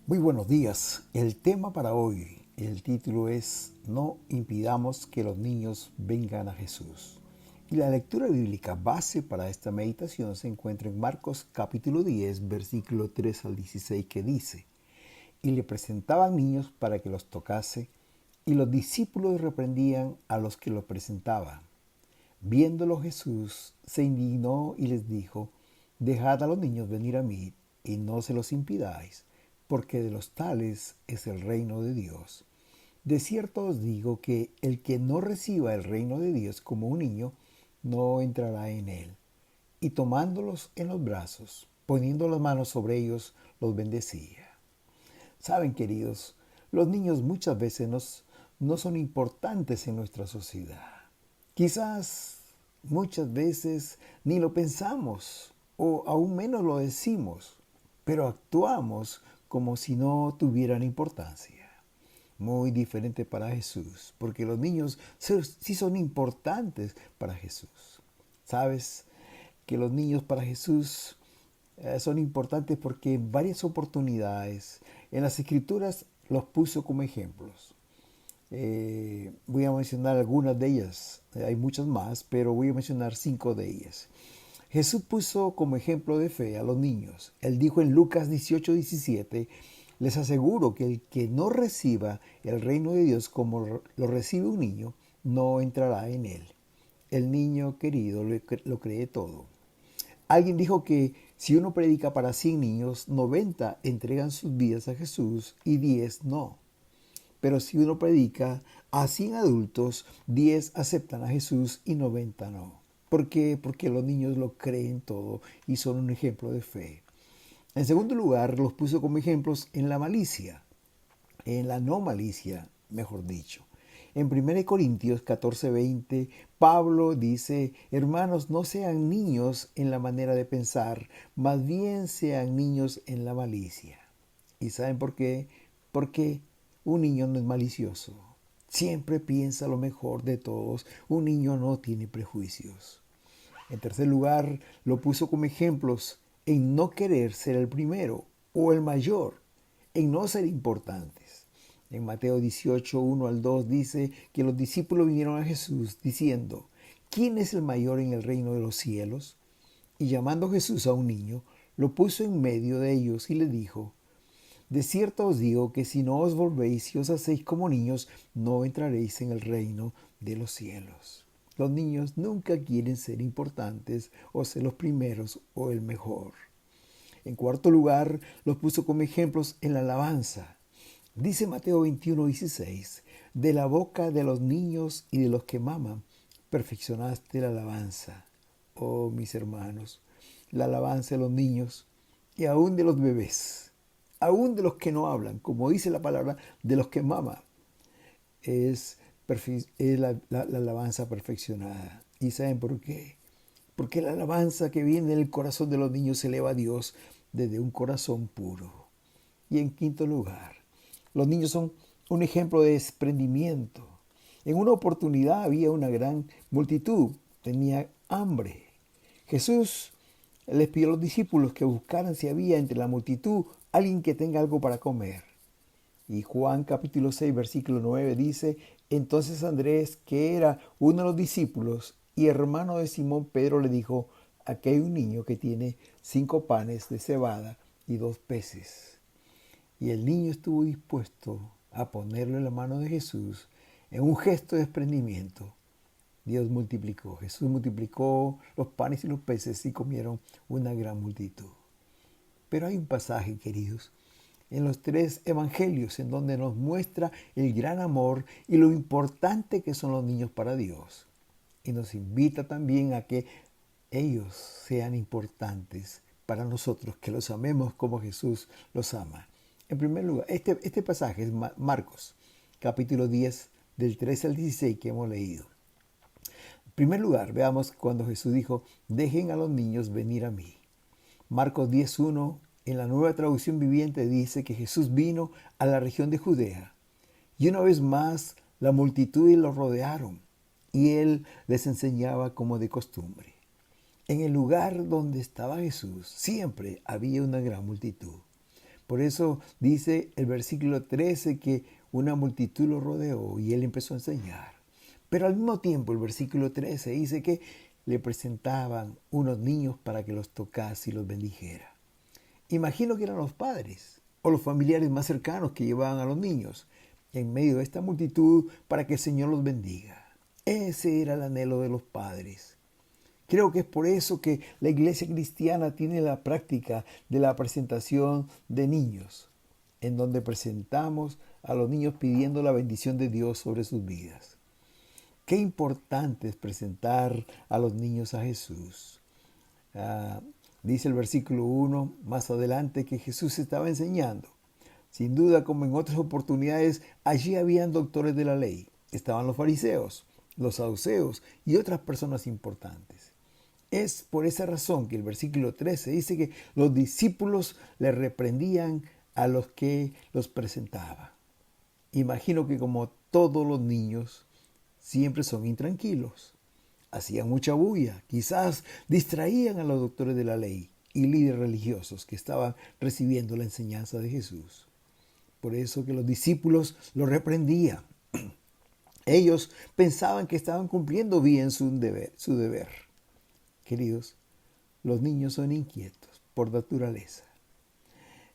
Muy buenos días. El tema para hoy, el título es No impidamos que los niños vengan a Jesús. Y la lectura bíblica base para esta meditación se encuentra en Marcos capítulo 10, versículo 3 al 16, que dice: Y le presentaban niños para que los tocase, y los discípulos reprendían a los que los presentaban. Viéndolo Jesús se indignó y les dijo: Dejad a los niños venir a mí, y no se los impidáis, porque de los tales es el reino de Dios. De cierto os digo que el que no reciba el reino de Dios como un niño, no entrará en él. Y tomándolos en los brazos, poniendo las manos sobre ellos, los bendecía. Saben, queridos, los niños muchas veces no son importantes en nuestra sociedad. Quizás muchas veces ni lo pensamos o aún menos lo decimos, pero actuamos como si no tuvieran importancia. Muy diferente para Jesús, porque los niños sí son importantes para Jesús. ¿Sabes que los niños para Jesús son importantes porque en varias oportunidades en las Escrituras los puso como ejemplos? Voy a mencionar algunas de ellas. Hay muchas más, pero voy a mencionar 5 de ellas. Jesús puso como ejemplo de fe a los niños. Él dijo en Lucas 18:17: les aseguro que el que no reciba el reino de Dios como lo recibe un niño, no entrará en él. El niño querido lo cree todo. Alguien dijo que si uno predica para 100 niños, 90 entregan sus vidas a Jesús y 10 no. Pero si uno predica a 100 adultos, 10 aceptan a Jesús y 90 no. ¿Por qué? Porque los niños lo creen todo y son un ejemplo de fe. En segundo lugar, los puso como ejemplos en la malicia, en la no malicia, mejor dicho. En 1 Corintios 14:20, Pablo dice: hermanos, no sean niños en la manera de pensar, más bien sean niños en la malicia. ¿Y saben por qué? Porque un niño no es malicioso. Siempre piensa lo mejor de todos. Un niño no tiene prejuicios. En tercer lugar, lo puso como ejemplos en no querer ser el primero o el mayor, en no ser importantes. En Mateo 18, 1 al 2 dice que los discípulos vinieron a Jesús diciendo: ¿quién es el mayor en el reino de los cielos? Y llamando Jesús a un niño, lo puso en medio de ellos y le dijo: de cierto os digo que si no os volvéis y os hacéis como niños, no entraréis en el reino de los cielos. Los niños nunca quieren ser importantes o ser los primeros o el mejor. En cuarto lugar, los puso como ejemplos en la alabanza. Dice Mateo 21:16: de la boca de los niños y de los que maman, perfeccionaste la alabanza. Oh, mis hermanos, la alabanza de los niños y aún de los bebés, aún de los que no hablan, como dice la palabra, de los que maman, es, es la alabanza perfeccionada. ¿Y saben por qué? Porque la alabanza que viene del corazón de los niños se eleva a Dios desde un corazón puro. Y en quinto lugar, los niños son un ejemplo de desprendimiento. En una oportunidad había una gran multitud, tenía hambre. Jesús les pidió a los discípulos que buscaran si había entre la multitud alguien que tenga algo para comer. Y Juan capítulo 6 versículo 9 dice: entonces Andrés, que era uno de los discípulos y hermano de Simón Pedro, le dijo: aquí hay un niño que tiene 5 panes de cebada y 2 peces. Y el niño estuvo dispuesto a ponerlo en la mano de Jesús en un gesto de desprendimiento. Dios multiplicó, Jesús multiplicó los panes y los peces y comieron una gran multitud. Pero hay un pasaje, queridos, en los 3 evangelios en donde nos muestra el gran amor y lo importante que son los niños para Dios. Y nos invita también a que ellos sean importantes para nosotros, que los amemos como Jesús los ama. En primer lugar, este pasaje es Marcos, capítulo 10, del 13 al 16 que hemos leído. En primer lugar, veamos cuando Jesús dijo: dejen a los niños venir a mí. Marcos 10:1, en la Nueva Traducción Viviente, dice que Jesús vino a la región de Judea. Y una vez más la multitud lo rodearon, y él les enseñaba como de costumbre. En el lugar donde estaba Jesús siempre había una gran multitud. Por eso dice el versículo 13 que una multitud lo rodeó y él empezó a enseñar. Pero al mismo tiempo el versículo 13 dice que le presentaban unos niños para que los tocase y los bendijera. Imagino que eran los padres o los familiares más cercanos que llevaban a los niños en medio de esta multitud para que el Señor los bendiga. Ese era el anhelo de los padres. Creo que es por eso que la iglesia cristiana tiene la práctica de la presentación de niños, en donde presentamos a los niños pidiendo la bendición de Dios sobre sus vidas. Qué importante es presentar a los niños a Jesús. Dice el versículo 1 más adelante que Jesús estaba enseñando. Sin duda, como en otras oportunidades, allí habían doctores de la ley. Estaban los fariseos, los saduceos y otras personas importantes. Es por esa razón que el versículo 13 dice que los discípulos le reprendían a los que los presentaban. Imagino que como todos los niños, siempre son intranquilos. Hacían mucha bulla, quizás distraían a los doctores de la ley y líderes religiosos que estaban recibiendo la enseñanza de Jesús. Por eso que los discípulos lo reprendían. Ellos pensaban que estaban cumpliendo bien su deber. Queridos, los niños son inquietos por naturaleza.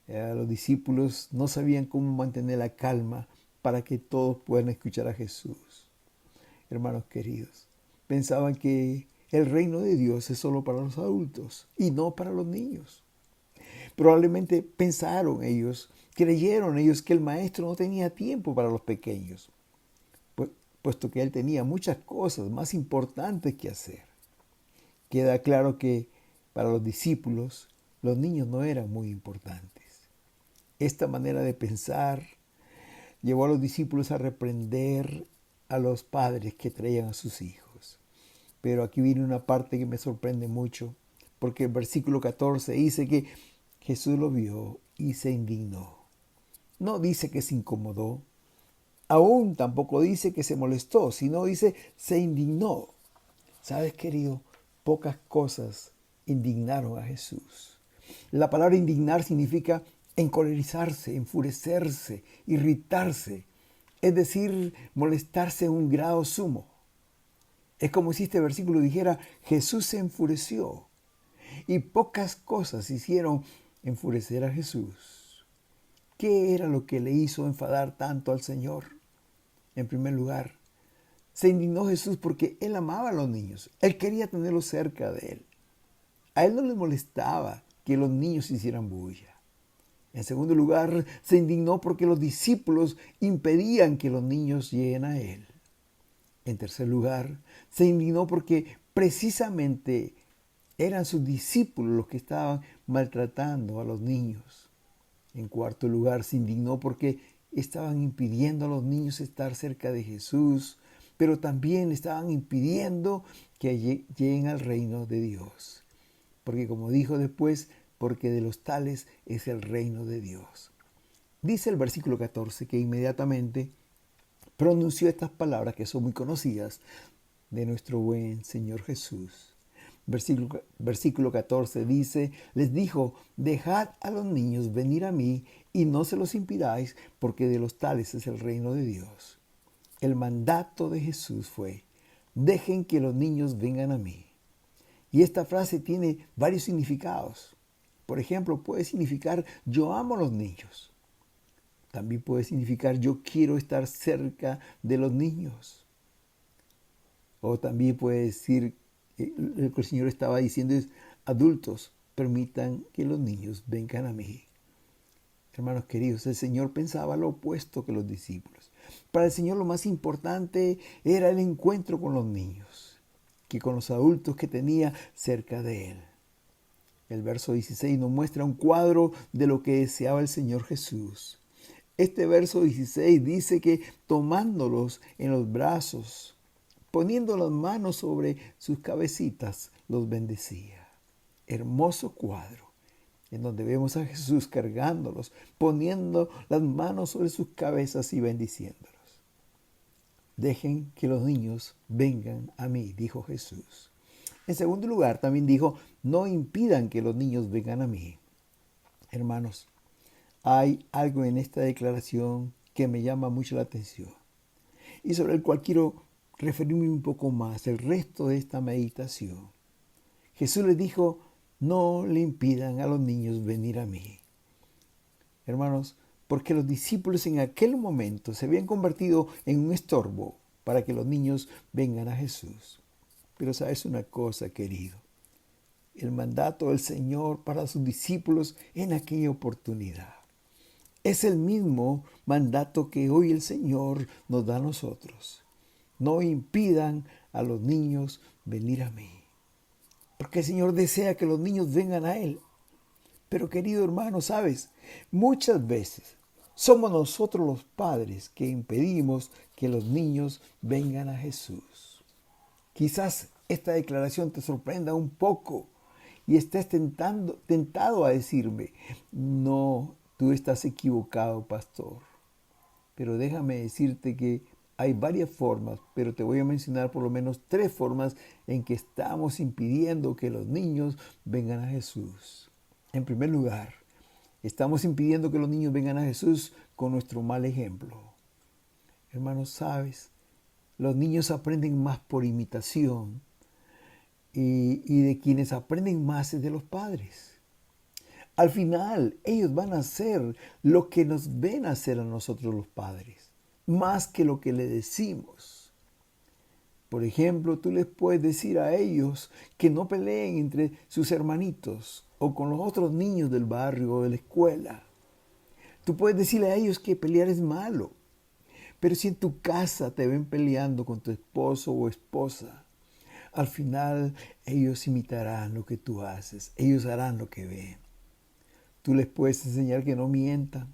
Los discípulos no sabían cómo mantener la calma para que todos puedan escuchar a Jesús. Hermanos queridos, pensaban que el reino de Dios es solo para los adultos y no para los niños. Probablemente creyeron ellos que el maestro no tenía tiempo para los pequeños, puesto que él tenía muchas cosas más importantes que hacer. Queda claro que para los discípulos los niños no eran muy importantes. Esta manera de pensar llevó a los discípulos a reprender a los padres que traían a sus hijos. Pero aquí viene una parte que me sorprende mucho, porque el versículo 14 dice que Jesús lo vio y se indignó. No dice que se incomodó, aún tampoco dice que se molestó, sino dice se indignó. ¿Sabes, querido? Pocas cosas indignaron a Jesús. La palabra indignar significa encolerizarse, enfurecerse, irritarse, es decir, molestarse en un grado sumo. Es como si este versículo dijera, Jesús se enfureció. Y pocas cosas hicieron enfurecer a Jesús. ¿Qué era lo que le hizo enfadar tanto al Señor? En primer lugar, se indignó Jesús porque él amaba a los niños. Él quería tenerlos cerca de él. A él no le molestaba que los niños hicieran bulla. En segundo lugar, se indignó porque los discípulos impedían que los niños lleguen a él. En tercer lugar, se indignó porque precisamente eran sus discípulos los que estaban maltratando a los niños. En cuarto lugar, se indignó porque estaban impidiendo a los niños estar cerca de Jesús, pero también estaban impidiendo que lleguen al reino de Dios. Porque como dijo después, porque de los tales es el reino de Dios. Dice el versículo 14 que inmediatamente pronunció estas palabras que son muy conocidas de nuestro buen Señor Jesús. Versículo 14 dice, les dijo, dejad a los niños venir a mí y no se los impidáis, porque de los tales es el reino de Dios. El mandato de Jesús fue, dejen que los niños vengan a mí. Y esta frase tiene varios significados. Por ejemplo, puede significar yo amo a los niños. También puede significar yo quiero estar cerca de los niños. O también puede decir, lo que el Señor estaba diciendo es, adultos, permitan que los niños vengan a mí. Hermanos queridos, el Señor pensaba lo opuesto que los discípulos. Para el Señor lo más importante era el encuentro con los niños, que con los adultos que tenía cerca de Él. El verso 16 nos muestra un cuadro de lo que deseaba el Señor Jesús. Este verso 16 dice que tomándolos en los brazos, poniendo las manos sobre sus cabecitas, los bendecía. Hermoso cuadro, en donde vemos a Jesús cargándolos, poniendo las manos sobre sus cabezas y bendiciéndolos. Dejen que los niños vengan a mí, dijo Jesús. En segundo lugar, también dijo, no impidan que los niños vengan a mí. Hermanos, hay algo en esta declaración que me llama mucho la atención y sobre el cual quiero referirme un poco más el resto de esta meditación. Jesús les dijo, no le impidan a los niños venir a mí. Hermanos, porque los discípulos en aquel momento se habían convertido en un estorbo para que los niños vengan a Jesús. Pero sabes una cosa, querido, el mandato del Señor para sus discípulos en aquella oportunidad es el mismo mandato que hoy el Señor nos da a nosotros. No impidan a los niños venir a mí. Porque el Señor desea que los niños vengan a Él. Pero querido hermano, sabes, muchas veces somos nosotros los padres que impedimos que los niños vengan a Jesús. Quizás esta declaración te sorprenda un poco y estés tentado a decirme, no, tú estás equivocado, pastor. Pero déjame decirte que hay varias formas, pero te voy a mencionar por lo menos 3 formas en que estamos impidiendo que los niños vengan a Jesús. En primer lugar, estamos impidiendo que los niños vengan a Jesús con nuestro mal ejemplo. Hermanos, sabes, los niños aprenden más por imitación y de quienes aprenden más es de los padres. Al final, ellos van a hacer lo que nos ven hacer a nosotros los padres, más que lo que le decimos. Por ejemplo, tú les puedes decir a ellos que no peleen entre sus hermanitos o con los otros niños del barrio o de la escuela. Tú puedes decirle a ellos que pelear es malo. Pero si en tu casa te ven peleando con tu esposo o esposa, al final ellos imitarán lo que tú haces. Ellos harán lo que ven. Tú les puedes enseñar que no mientan.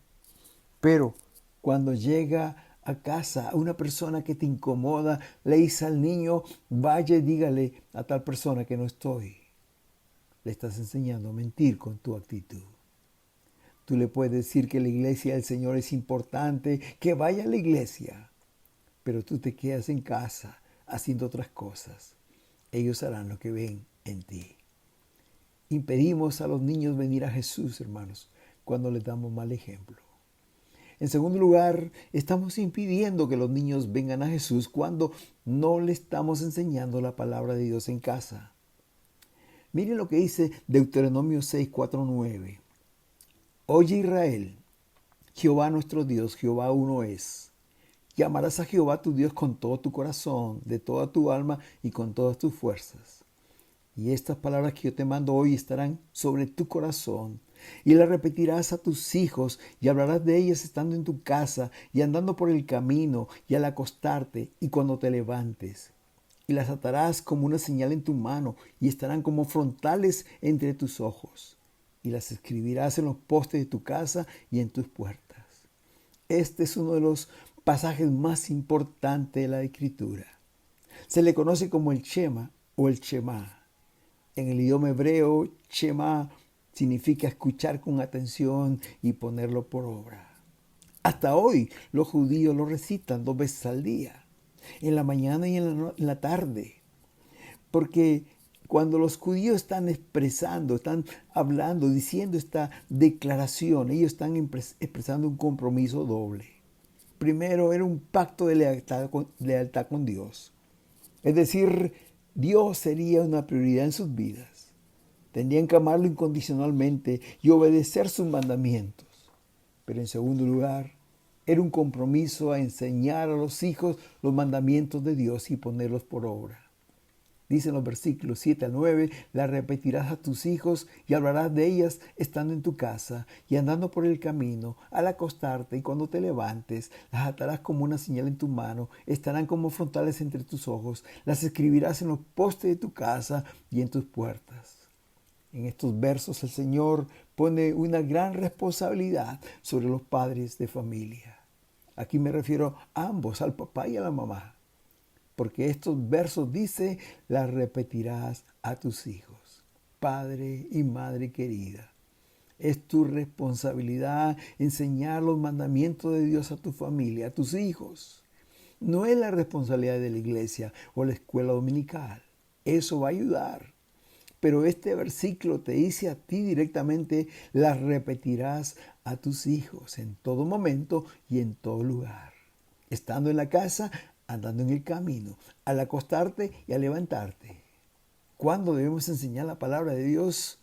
Pero cuando llega a casa una persona que te incomoda, le dice al niño, vaya y dígale a tal persona que no estoy. Le estás enseñando a mentir con tu actitud. Tú le puedes decir que la iglesia del Señor es importante, que vaya a la iglesia, pero tú te quedas en casa haciendo otras cosas. Ellos harán lo que ven en ti. Impedimos a los niños venir a Jesús, hermanos, cuando les damos mal ejemplo. En segundo lugar, estamos impidiendo que los niños vengan a Jesús cuando no le estamos enseñando la palabra de Dios en casa. Miren lo que dice Deuteronomio 6, 4, 9. Oye Israel, Jehová nuestro Dios, Jehová uno es. Llamarás a Jehová tu Dios con todo tu corazón, de toda tu alma y con todas tus fuerzas. Y estas palabras que yo te mando hoy estarán sobre tu corazón. Y las repetirás a tus hijos y hablarás de ellas estando en tu casa y andando por el camino y al acostarte y cuando te levantes. Y las atarás como una señal en tu mano y estarán como frontales entre tus ojos. Y las escribirás en los postes de tu casa y en tus puertas. Este es uno de los pasajes más importantes de la Escritura. Se le conoce como el Shema o el Shema. En el idioma hebreo, Shema significa escuchar con atención y ponerlo por obra. Hasta hoy los judíos lo recitan 2 veces al día, en la mañana y en la tarde. Porque cuando los judíos están expresando, están hablando, diciendo esta declaración, ellos están expresando un compromiso doble. Primero era un pacto de lealtad con Dios. Es decir, Dios sería una prioridad en sus vidas. Tendrían que amarlo incondicionalmente y obedecer sus mandamientos. Pero en segundo lugar, era un compromiso a enseñar a los hijos los mandamientos de Dios y ponerlos por obra. Dicen los versículos 7 al 9, las repetirás a tus hijos y hablarás de ellas estando en tu casa y andando por el camino, al acostarte y cuando te levantes, las atarás como una señal en tu mano, estarán como frontales entre tus ojos, las escribirás en los postes de tu casa y en tus puertas. En estos versos el Señor pone una gran responsabilidad sobre los padres de familia. Aquí me refiero a ambos, al papá y a la mamá. Porque estos versos dice, las repetirás a tus hijos. Padre y madre querida, es tu responsabilidad enseñar los mandamientos de Dios a tu familia, a tus hijos. No es la responsabilidad de la iglesia o la escuela dominical. Eso va a ayudar. pero este versículo te dice a ti directamente: las repetirás a tus hijos en todo momento y en todo lugar, estando en la casa, andando en el camino, al acostarte y al levantarte. ¿Cuándo debemos enseñar la palabra de Dios?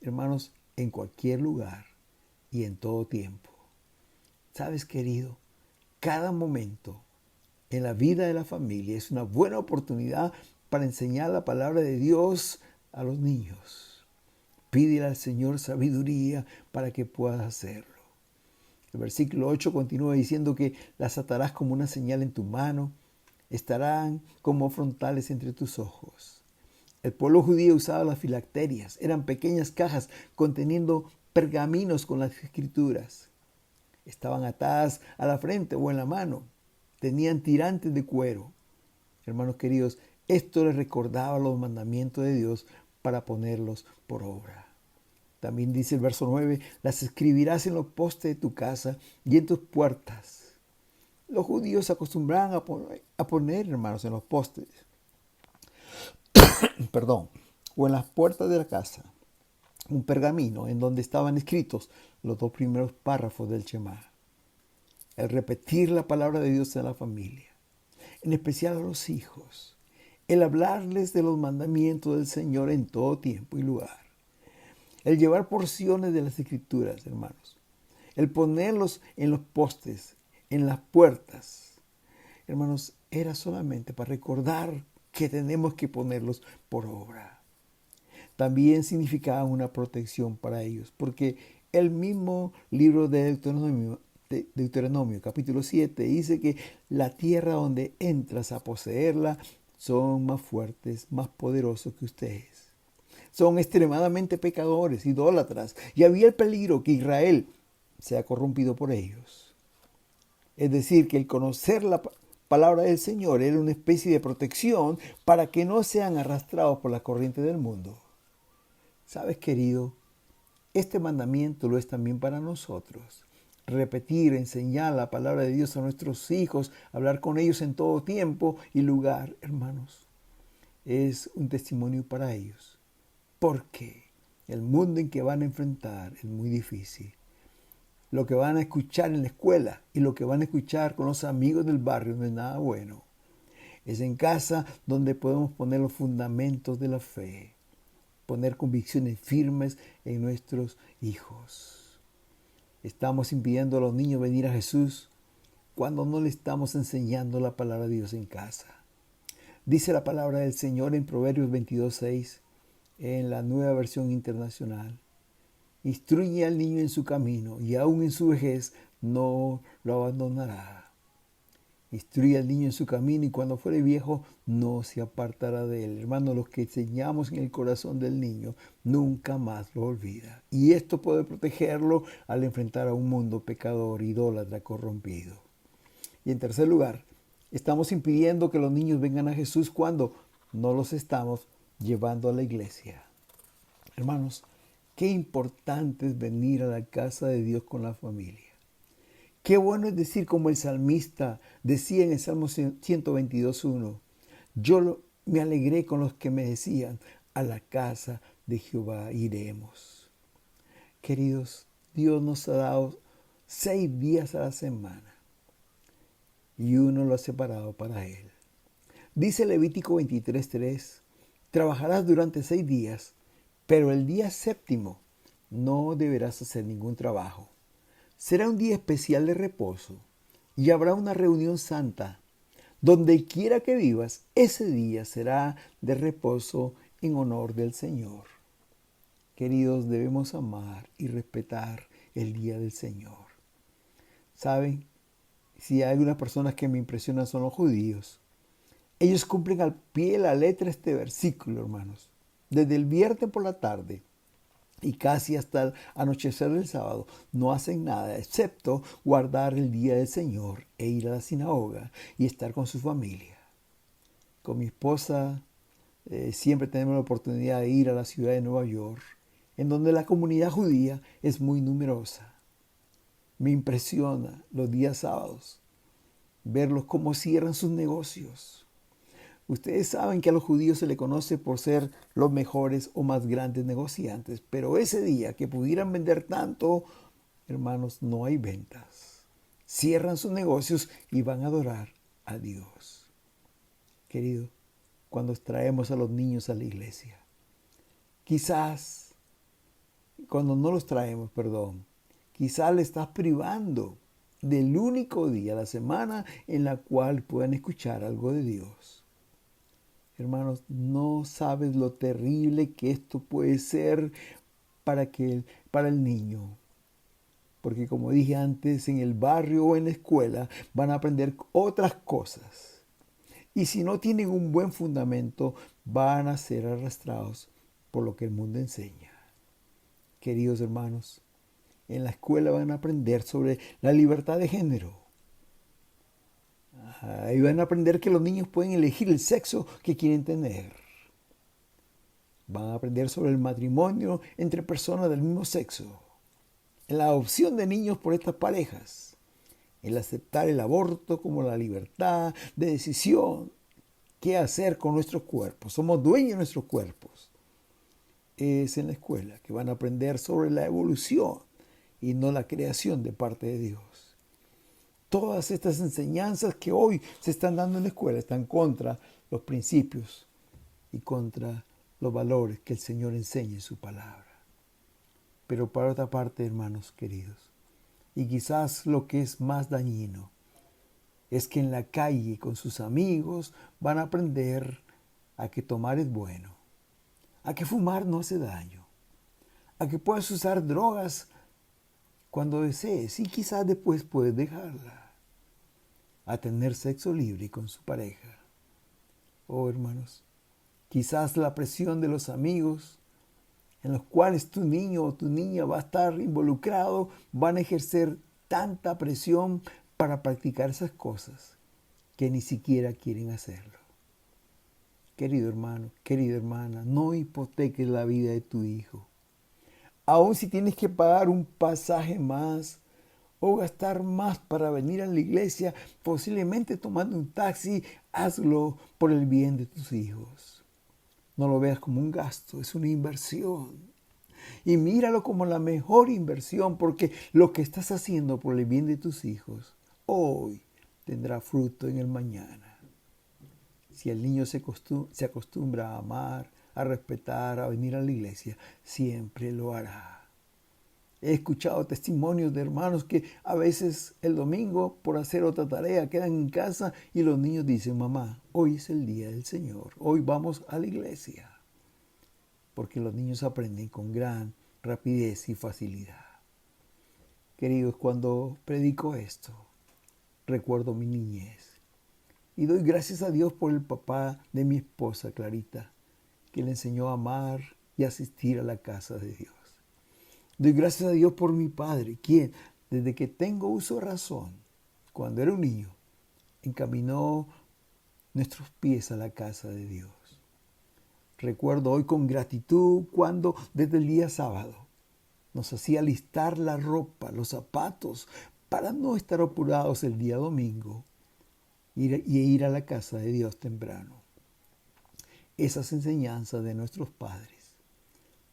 Hermanos, en cualquier lugar y en todo tiempo. ¿Sabes, querido? Cada momento en la vida de la familia es una buena oportunidad para enseñar la palabra de Dios a los niños. Pídele al Señor sabiduría para que puedas hacerlo. El versículo 8 continúa diciendo que las atarás como una señal en tu mano, estarán como frontales entre tus ojos. El pueblo judío usaba las filacterias, eran pequeñas cajas conteniendo pergaminos con las escrituras. Estaban atadas a la frente o en la mano, tenían tirantes de cuero. Hermanos queridos, esto les recordaba los mandamientos de Dios para ponerlos por obra. También dice el verso 9, las escribirás en los postes de tu casa y en tus puertas. Los judíos se acostumbraban a poner, hermanos, en los postes, o en las puertas de la casa, un pergamino en donde estaban escritos los 2 primeros párrafos del Shema. El repetir la palabra de Dios en la familia, en especial a los hijos, el hablarles de los mandamientos del Señor en todo tiempo y lugar, el llevar porciones de las Escrituras, hermanos, el ponerlos en los postes, en las puertas, hermanos, era solamente para recordar que tenemos que ponerlos por obra. También significaba una protección para ellos, porque el mismo libro de Deuteronomio capítulo 7 dice que la tierra donde entras a poseerla son más fuertes, más poderosos que ustedes. Son extremadamente pecadores, idólatras, y había el peligro que Israel sea corrompido por ellos. Es decir, que el conocer la palabra del Señor era una especie de protección para que no sean arrastrados por la corriente del mundo. ¿Sabes, querido? Este mandamiento lo es también para nosotros. Repetir, enseñar la palabra de Dios a nuestros hijos, hablar con ellos en todo tiempo y lugar, hermanos, es un testimonio para ellos. Porque el mundo en que van a enfrentar es muy difícil. Lo que van a escuchar en la escuela y lo que van a escuchar con los amigos del barrio no es nada bueno. Es en casa donde podemos poner los fundamentos de la fe, poner convicciones firmes en nuestros hijos. Estamos impidiendo a los niños venir a Jesús cuando no le estamos enseñando la palabra de Dios en casa. Dice la palabra del Señor en Proverbios 22:6, en la Nueva Versión Internacional: instruye al niño en su camino y aún en su vejez no lo abandonará. Instruye al niño en su camino y cuando fuere viejo no se apartará de él. Hermano, los que enseñamos en el corazón del niño nunca más lo olvida. Y esto puede protegerlo al enfrentar a un mundo pecador, idólatra, corrompido. Y en tercer lugar, estamos impidiendo que los niños vengan a Jesús cuando no los estamos llevando a la iglesia. Hermanos, qué importante es venir a la casa de Dios con la familia. Qué bueno es decir, como el salmista decía en el Salmo 122:1, me alegré con los que me decían, a la casa de Jehová iremos. Queridos, Dios nos ha dado 6 días a la semana y uno lo ha separado para Él. Dice Levítico 23:3, trabajarás durante 6 días, pero el día séptimo no deberás hacer ningún trabajo. Será un día especial de reposo y habrá una reunión santa. Donde quiera que vivas, ese día será de reposo en honor del Señor. Queridos, debemos amar y respetar el día del Señor. ¿Saben? Si hay algunas personas que me impresionan son los judíos. Ellos cumplen al pie de la letra este versículo, hermanos. Desde el viernes por la tarde y casi hasta el anochecer del sábado no hacen nada excepto guardar el día del Señor e ir a la sinagoga y estar con su familia. Con mi esposa siempre tenemos la oportunidad de ir a la ciudad de Nueva York, en donde la comunidad judía es muy numerosa. Me impresiona los días sábados verlos cómo cierran sus negocios, Ustedes saben que a los judíos se les conoce por ser los mejores o más grandes negociantes, pero ese día que pudieran vender tanto, hermanos, no hay ventas. Cierran sus negocios y van a adorar a Dios. Querido, cuando traemos a los niños a la iglesia, quizás, cuando no los traemos, perdón, quizás le estás privando del único día de la semana en la cual puedan escuchar algo de Dios. Hermanos, no sabes lo terrible que esto puede ser para el niño. Porque como dije antes, en el barrio o en la escuela van a aprender otras cosas. Y si no tienen un buen fundamento, van a ser arrastrados por lo que el mundo enseña. Queridos hermanos, en la escuela van a aprender sobre la libertad de género. Y van a aprender que los niños pueden elegir el sexo que quieren tener. Van a aprender sobre el matrimonio entre personas del mismo sexo. En la adopción de niños por estas parejas. El aceptar el aborto como la libertad de decisión. ¿Qué hacer con nuestros cuerpos? Somos dueños de nuestros cuerpos. Es en la escuela que van a aprender sobre la evolución y no la creación de parte de Dios. Todas estas enseñanzas que hoy se están dando en la escuela están contra los principios y contra los valores que el Señor enseña en su palabra. Pero por otra parte, hermanos queridos, y quizás lo que es más dañino, es que en la calle con sus amigos van a aprender a que tomar es bueno, a que fumar no hace daño, a que puedes usar drogas cuando desees y quizás después puedes dejarla, a tener sexo libre con su pareja. Oh, hermanos, quizás la presión de los amigos en los cuales tu niño o tu niña va a estar involucrado van a ejercer tanta presión para practicar esas cosas que ni siquiera quieren hacerlo. Querido hermano, querida hermana, no hipoteques la vida de tu hijo. Aun si tienes que pagar un pasaje más o gastar más para venir a la iglesia, posiblemente tomando un taxi, hazlo por el bien de tus hijos. No lo veas como un gasto, es una inversión. Y míralo como la mejor inversión, porque lo que estás haciendo por el bien de tus hijos, hoy tendrá fruto en el mañana. Si el niño se acostumbra a amar, a respetar, a venir a la iglesia, siempre lo hará. He escuchado testimonios de hermanos que a veces el domingo por hacer otra tarea quedan en casa y los niños dicen: mamá, hoy es el día del Señor, hoy vamos a la iglesia. Porque los niños aprenden con gran rapidez y facilidad. Queridos, cuando predico esto, recuerdo mi niñez. Y doy gracias a Dios por el papá de mi esposa, Clarita, que le enseñó a amar y asistir a la casa de Dios. Doy gracias a Dios por mi padre, quien, desde que tengo uso de razón, cuando era un niño, encaminó nuestros pies a la casa de Dios. Recuerdo hoy con gratitud cuando desde el día sábado nos hacía listar la ropa, los zapatos, para no estar apurados el día domingo y ir a la casa de Dios temprano. Esas enseñanzas de nuestros padres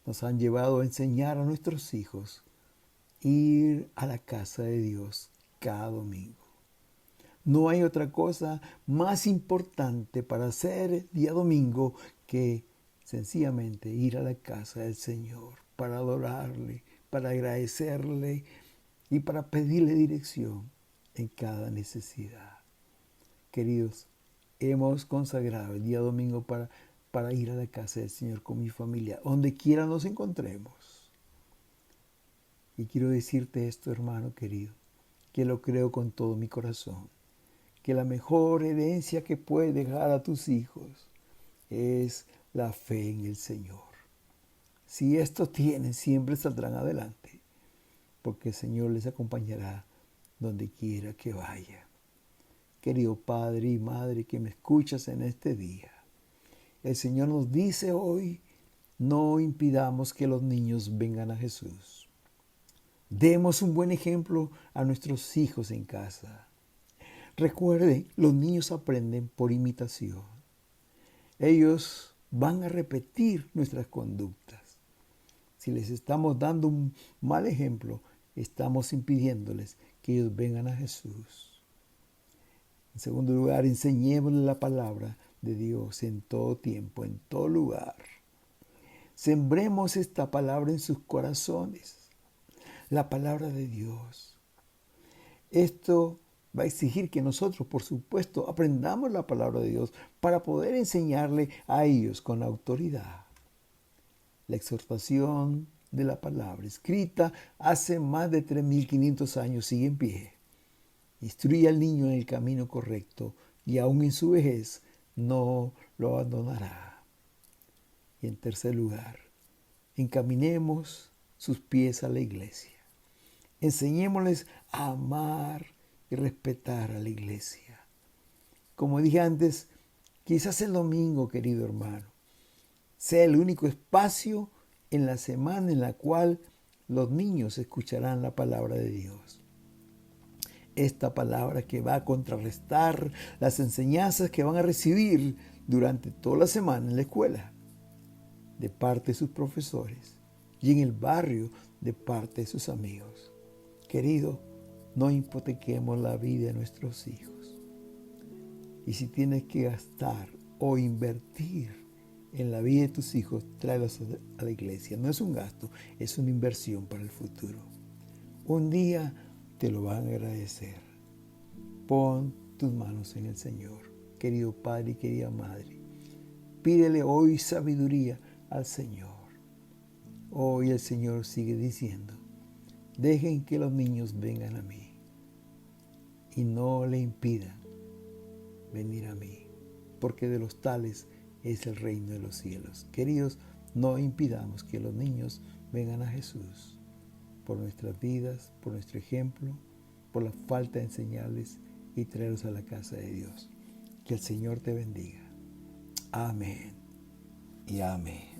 nos han llevado a enseñar a nuestros hijos ir a la casa de Dios cada domingo. No hay otra cosa más importante para hacer el día domingo que sencillamente ir a la casa del Señor para adorarle, para agradecerle y para pedirle dirección en cada necesidad. Queridos, hemos consagrado el día domingo para ir a la casa del Señor con mi familia, donde quiera nos encontremos. Y quiero decirte esto, hermano querido, que lo creo con todo mi corazón, que la mejor herencia que puedes dejar a tus hijos es la fe en el Señor. Si esto tienen, siempre saldrán adelante, porque el Señor les acompañará donde quiera que vaya. Querido Padre y Madre que me escuchas en este día, el Señor nos dice hoy: no impidamos que los niños vengan a Jesús. Demos un buen ejemplo a nuestros hijos en casa. Recuerde, los niños aprenden por imitación. ellos van a repetir nuestras conductas. Si les estamos dando un mal ejemplo, estamos impidiéndoles que ellos vengan a Jesús. En segundo lugar, enseñémosles la palabra de Dios en todo tiempo, en todo lugar. Sembremos esta palabra en sus corazones, la palabra de Dios. Esto va a exigir que nosotros, por supuesto, aprendamos la palabra de Dios para poder enseñarle a ellos con autoridad. La exhortación de la palabra escrita hace más de 3.500 años sigue en pie. Instruye al niño en el camino correcto y aún en su vejez no lo abandonará. Y en tercer lugar, encaminemos sus pies a la iglesia. Enseñémosles a amar y respetar a la iglesia. Como dije antes, quizás el domingo, querido hermano, sea el único espacio en la semana en la cual los niños escucharán la palabra de Dios. Esta palabra que va a contrarrestar las enseñanzas que van a recibir durante toda la semana en la escuela, de parte de sus profesores, y en el barrio de parte de sus amigos. Querido, no hipotequemos la vida de nuestros hijos. Y si tienes que gastar o invertir en la vida de tus hijos, tráelos a la iglesia. No es un gasto, es una inversión para el futuro. Un día te lo van a agradecer. Pon tus manos en el Señor. Querido Padre y querida Madre, pídele hoy sabiduría al Señor. Hoy el Señor sigue diciendo, dejen que los niños vengan a mí y no le impidan venir a mí, porque de los tales es el reino de los cielos. Queridos, no impidamos que los niños vengan a Jesús por nuestras vidas, por nuestro ejemplo, por la falta de enseñarles y traerlos a la casa de Dios. Que el Señor te bendiga. Amén y amén.